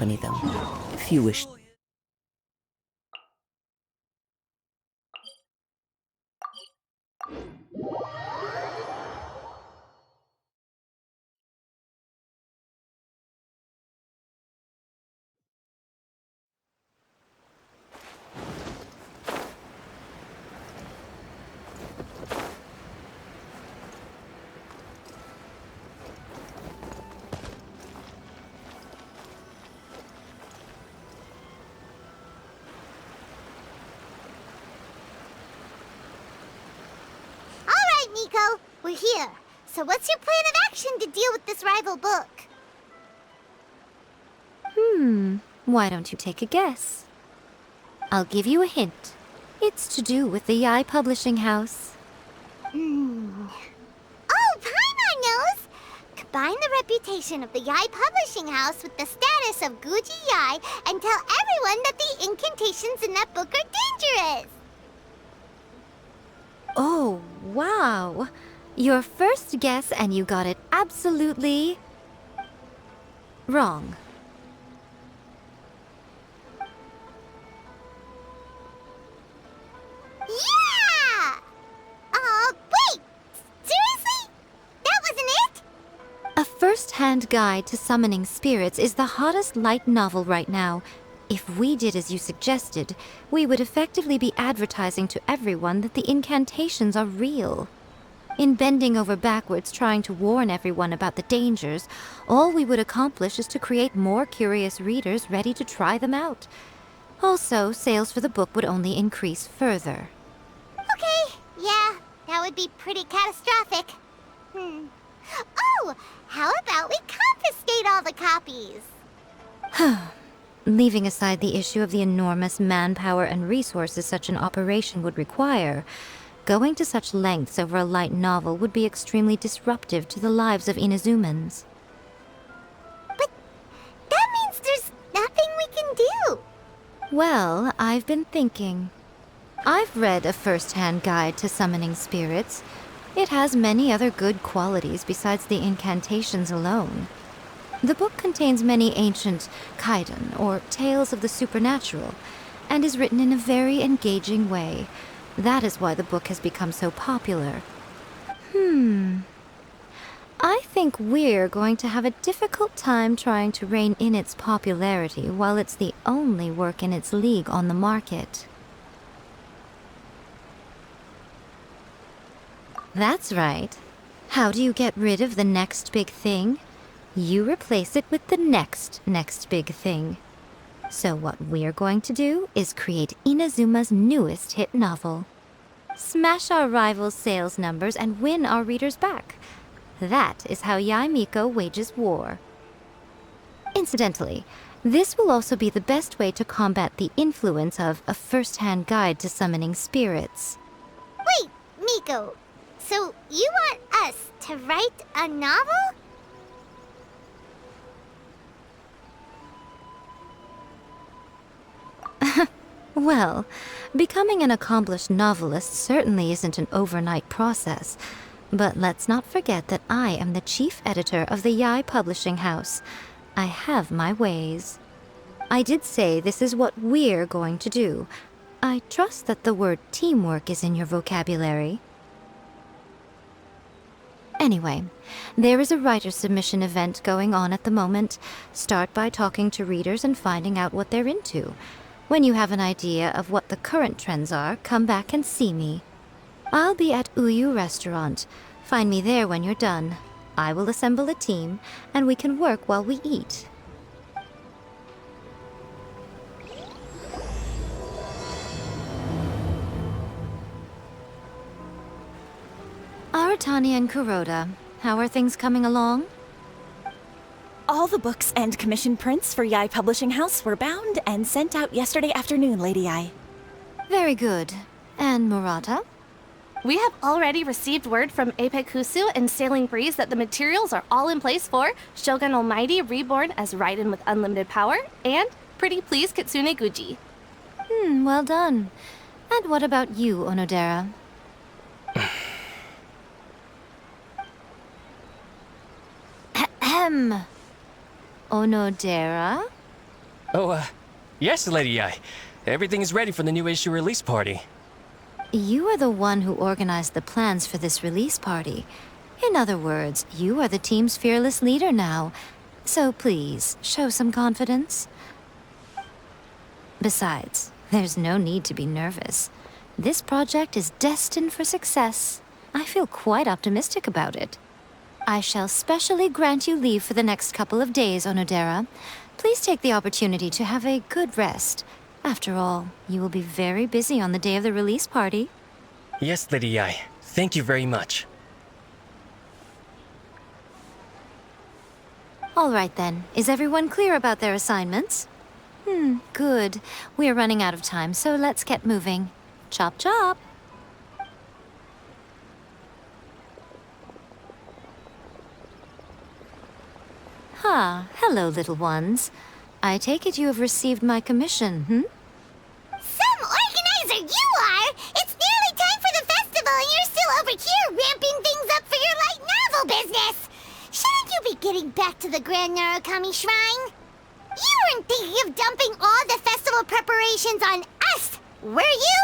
accompany them, if you wish. Nico, we're here. So what's your plan of action to deal with this rival book? Why don't you take a guess? I'll give you a hint. It's to do with the Yai Publishing House. Oh, Paimon knows! Combine the reputation of the Yai Publishing House with the status of Guji Yai and tell everyone that the incantations in that book are dangerous! Oh, wow. Your first guess and you got it absolutely wrong. Yeah! Wait! Seriously? That wasn't it? A first-hand guide to summoning spirits is the hottest light novel right now. If we did as you suggested, we would effectively be advertising to everyone that the incantations are real. In bending over backwards trying to warn everyone about the dangers, all we would accomplish is to create more curious readers ready to try them out. Also, sales for the book would only increase further. Okay, yeah, that would be pretty catastrophic. Oh, how about we confiscate all the copies? Leaving aside the issue of the enormous manpower and resources such an operation would require, going to such lengths over a light novel would be extremely disruptive to the lives of Inazumans. But that means there's nothing we can do. Well, I've been thinking. I've read a first-hand guide to summoning spirits. It has many other good qualities besides the incantations alone. The book contains many ancient kaiden, or tales of the supernatural, and is written in a very engaging way. That is why the book has become so popular. I think we're going to have a difficult time trying to rein in its popularity while it's the only work in its league on the market. That's right. How do you get rid of the next big thing? You replace it with the next big thing. So what we're going to do is create Inazuma's newest hit novel. Smash our rivals' sales numbers and win our readers back. That is how Yai Miko wages war. Incidentally, this will also be the best way to combat the influence of a first-hand guide to summoning spirits. Wait, Miko, so you want us to write a novel? Well, becoming an accomplished novelist certainly isn't an overnight process. But let's not forget that I am the chief editor of the Yai Publishing House. I have my ways. I did say this is what we're going to do. I trust that the word teamwork is in your vocabulary. Anyway, there is a writer submission event going on at the moment. Start by talking to readers and finding out what they're into. When you have an idea of what the current trends are, come back and see me. I'll be at Uyu Restaurant. Find me there when you're done. I will assemble a team, and we can work while we eat. Aratani and Kuroda, how are things coming along? All the books and commission prints for Yai Publishing House were bound and sent out yesterday afternoon, Lady Yai. Very good. And Murata? We have already received word from Apekusu and Sailing Breeze that the materials are all in place for Shogun Almighty Reborn as Raiden with Unlimited Power and Pretty Please Kitsune Guji. Well done. And what about you, Onodera? Ahem. Onodera? Oh, yes, Lady Ai. Everything is ready for the new issue release party. You are the one who organized the plans for this release party. In other words, you are the team's fearless leader now. So please, show some confidence. Besides, there's no need to be nervous. This project is destined for success. I feel quite optimistic about it. I shall specially grant you leave for the next couple of days, Onodera. Please take the opportunity to have a good rest. After all, you will be very busy on the day of the release party. Yes, Lady Ai. Thank you very much. All right then. Is everyone clear about their assignments? Good. We are running out of time, so let's get moving. Chop chop! Hello, little ones. I take it you have received my commission, Some organizer you are! It's nearly time for the festival and you're still over here ramping things up for your light novel business! Shouldn't you be getting back to the Grand Narukami Shrine? You weren't thinking of dumping all the festival preparations on us, were you?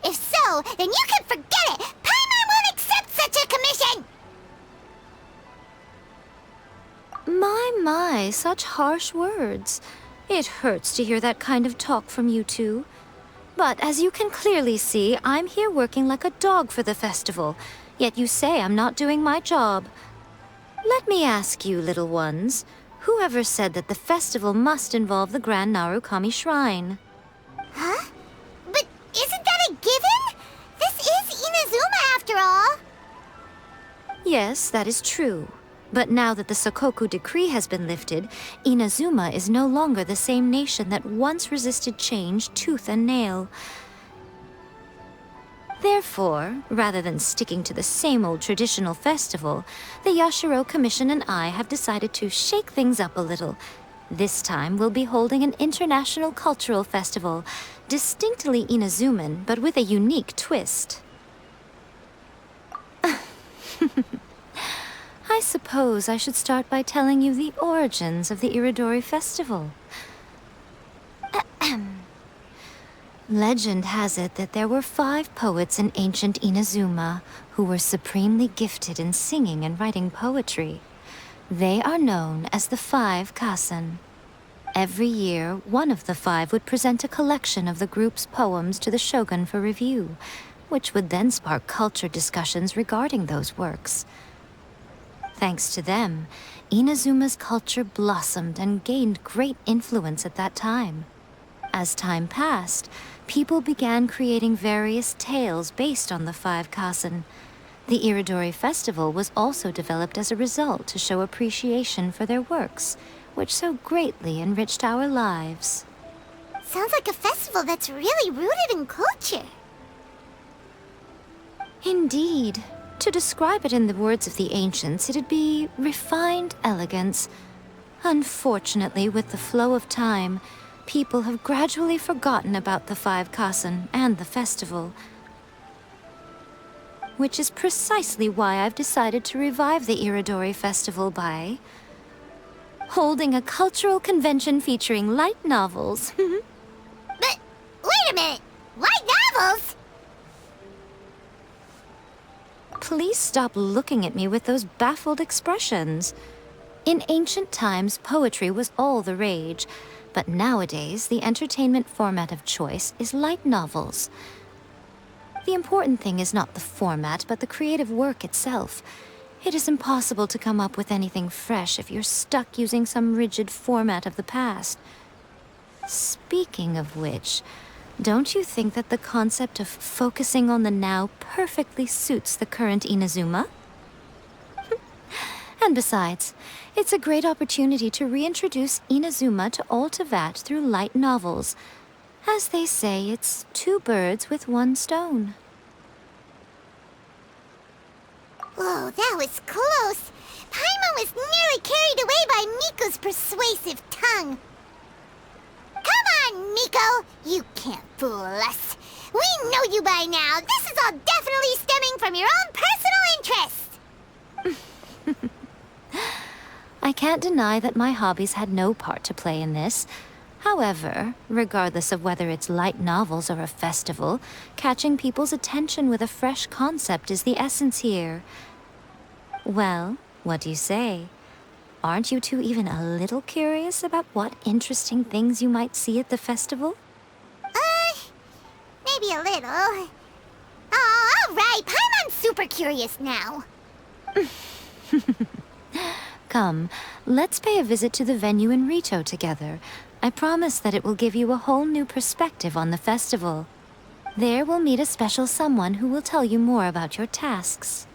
If so, then you can forget it! Paimon won't accept such a commission! My, such harsh words. It hurts to hear that kind of talk from you two. But as you can clearly see, I'm here working like a dog for the festival, yet you say I'm not doing my job. Let me ask you, little ones, whoever said that the festival must involve the Grand Narukami Shrine? Huh? But isn't that a given? This is Inazuma after all. Yes, that is true. But now that the Sokoku decree has been lifted, Inazuma is no longer the same nation that once resisted change tooth and nail. Therefore, rather than sticking to the same old traditional festival, the Yashiro Commission and I have decided to shake things up a little. This time we'll be holding an international cultural festival, distinctly Inazuman, but with a unique twist. I suppose I should start by telling you the origins of the Iridori Festival. Legend has it that there were 5 poets in ancient Inazuma who were supremely gifted in singing and writing poetry. They are known as the 5 Kasen. Every year, one of the 5 would present a collection of the group's poems to the shogun for review, which would then spark culture discussions regarding those works. Thanks to them, Inazuma's culture blossomed and gained great influence at that time. As time passed, people began creating various tales based on the 5 Kasen. The Iridori Festival was also developed as a result to show appreciation for their works, which so greatly enriched our lives. Sounds like a festival that's really rooted in culture. Indeed. To describe it in the words of the ancients, it'd be refined elegance. Unfortunately, with the flow of time, people have gradually forgotten about the 5 Kasen and the festival. Which is precisely why I've decided to revive the Iridori Festival by holding a cultural convention featuring light novels. But, wait a minute! Light novels? Please stop looking at me with those baffled expressions. In ancient times, poetry was all the rage, but nowadays, the entertainment format of choice is light novels. The important thing is not the format, but the creative work itself. It is impossible to come up with anything fresh if you're stuck using some rigid format of the past. Speaking of which, don't you think that the concept of focusing on the now perfectly suits the current Inazuma? And besides, it's a great opportunity to reintroduce Inazuma to all Teyvat through light novels. As they say, it's 2 birds with 1 stone. Whoa, that was close. Paimon was nearly carried away by Miko's persuasive tongue. Come on, Miko! You can't fool us. We know you by now. This is all definitely stemming from your own personal interest. I can't deny that my hobbies had no part to play in this. However, regardless of whether it's light novels or a festival, catching people's attention with a fresh concept is the essence here. Well, what do you say? Aren't you two even a little curious about what interesting things you might see at the festival? Maybe a little. Oh, all right. Paimon's super curious now. Come, let's pay a visit to the venue in Rito together. I promise that it will give you a whole new perspective on the festival. There we'll meet a special someone who will tell you more about your tasks.